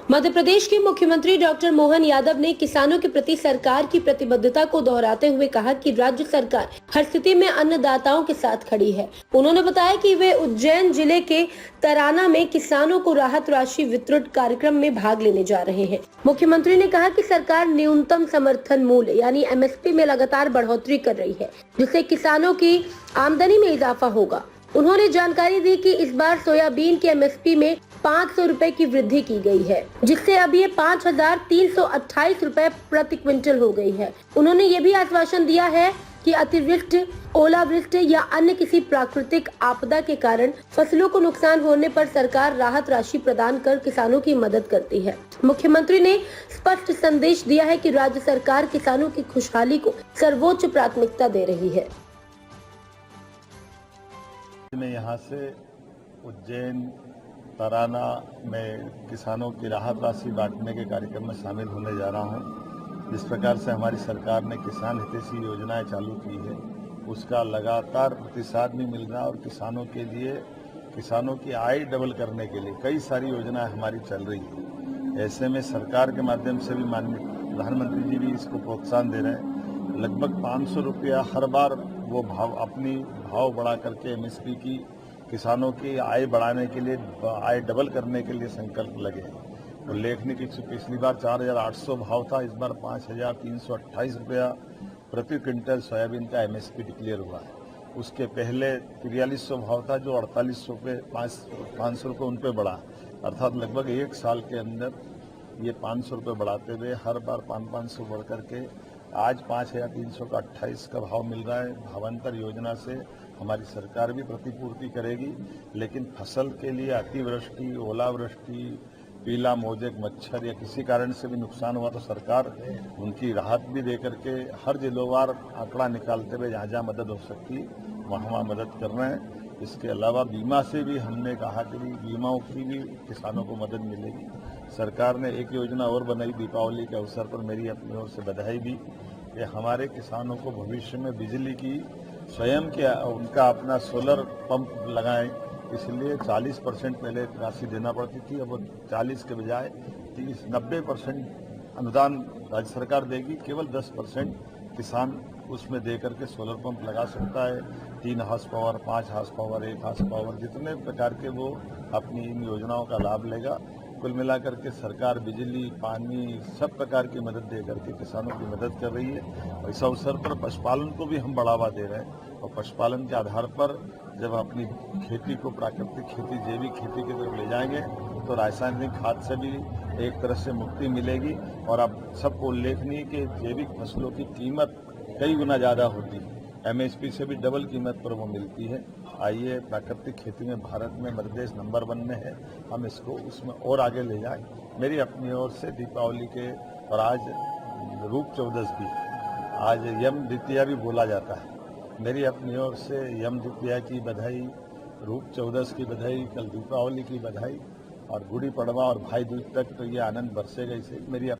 मध्य प्रदेश के मुख्यमंत्री डॉक्टर मोहन यादव ने किसानों के प्रति सरकार की प्रतिबद्धता को दोहराते हुए कहा कि राज्य सरकार हर स्थिति में अन्नदाताओं के साथ खड़ी है। उन्होंने बताया कि वे उज्जैन जिले के तराना में किसानों को राहत राशि वितरण कार्यक्रम में भाग लेने जा रहे हैं। मुख्यमंत्री ने कहा कि सरकार न्यूनतम समर्थन मूल्य यानी MSP में लगातार बढ़ोतरी कर रही है, जिससे किसानों की आमदनी में इजाफा होगा। उन्होंने जानकारी दी कि इस बार सोयाबीन के MSP में 500 रुपए की वृद्धि की गई है, जिससे अब ये 5,328 रुपए प्रति क्विंटल हो गई है। उन्होंने ये भी आश्वासन दिया है कि अतिवृष्टि, ओलावृष्टि या अन्य किसी प्राकृतिक आपदा के कारण फसलों को नुकसान होने पर सरकार राहत राशि प्रदान कर किसानों की मदद करती है। मुख्यमंत्री ने स्पष्ट संदेश दिया है कि राज्य सरकार किसानों की खुशहाली को सर्वोच्च प्राथमिकता दे रही है। मैं यहाँ से उज्जैन तराना में किसानों की राहत राशि बांटने के कार्यक्रम में शामिल होने जा रहा हूँ। जिस प्रकार से हमारी सरकार ने किसान हितैषी योजनाएं चालू की है, उसका लगातार प्रतिसाद भी मिल रहा है और किसानों के लिए, किसानों की आय डबल करने के लिए कई सारी योजनाएं हमारी चल रही है। ऐसे में सरकार के माध्यम से भी माननीय प्रधानमंत्री जी भी इसको प्रोत्साहन दे रहे हैं। लगभग 500 रुपया हर बार वो अपनी भाव बढ़ा करके MSP की किसानों की आय बढ़ाने के लिए, आय डबल करने के लिए संकल्प लगे। उल्लेखनीय कि पिछली बार 4,800 भाव था, इस बार 5,328 रुपया प्रति क्विंटल सोयाबीन का MSP डिक्लेयर हुआ है। उसके पहले 4300 भाव था, जो 4800 रुपये 500 रुपये उन पर बढ़ा, अर्थात लगभग एक साल के अंदर ये 500 रुपये बढ़ाते हुए हर बार 500 बढ़ करके आज 5,328 का भाव मिल रहा है। भावांतर योजना से हमारी सरकार भी प्रतिपूर्ति करेगी, लेकिन फसल के लिए अतिवृष्टि, ओलावृष्टि, पीला मोजेक मच्छर या किसी कारण से भी नुकसान हुआ तो सरकार उनकी राहत भी दे करके हर जिलोवार आंकड़ा निकालते हुए जहाँ जहाँ मदद हो सकती वहाँ मदद कर रहे हैं। इसके अलावा बीमा से भी हमने कहा कि बीमाओं की भी किसानों को मदद मिलेगी। सरकार ने एक योजना और बनाई दीपावली के अवसर पर, मेरी अपनी ओर से बधाई भी, कि हमारे किसानों को भविष्य में बिजली की स्वयं के उनका अपना सोलर पंप लगाएं। इसलिए 40% पहले राशि देना पड़ती थी, अब वो 40 के बजाय 90% अनुदान राज्य सरकार देगी। केवल 10% किसान उसमें दे करके सोलर पंप लगा सकता है। 3 horsepower, 5 horsepower, 1 horsepower, जितने प्रकार के वो अपनी इन योजनाओं का लाभ लेगा। कुल मिलाकर के सरकार बिजली, पानी, सब प्रकार की मदद दे करके किसानों की मदद कर रही है। इस अवसर पर पशुपालन को भी हम बढ़ावा दे रहे हैं और पशुपालन के आधार पर जब अपनी खेती को प्राकृतिक खेती, जैविक खेती की तरफ ले जाएंगे तो रासायनिक खाद से भी एक तरह से मुक्ति मिलेगी। और अब सबको उल्लेखनीय कि जैविक फसलों की कीमत कई गुना ज़्यादा होती है, MSP से भी डबल कीमत पर वो मिलती है। आइए, प्राकृतिक खेती में भारत में मध्य प्रदेश नंबर 1 में है, हम इसको उसमें और आगे ले जाएं। मेरी अपनी ओर से दीपावली के, और आज रूप चौदस भी, आज यम द्वितीया भी बोला जाता है, मेरी अपनी ओर से यम द्वितीया की बधाई, रूप चौदस की बधाई, कल दीपावली की बधाई और गुड़ी पड़वा और भाई दूज तक तो ये आनंद बरसेगा। इसे मेरी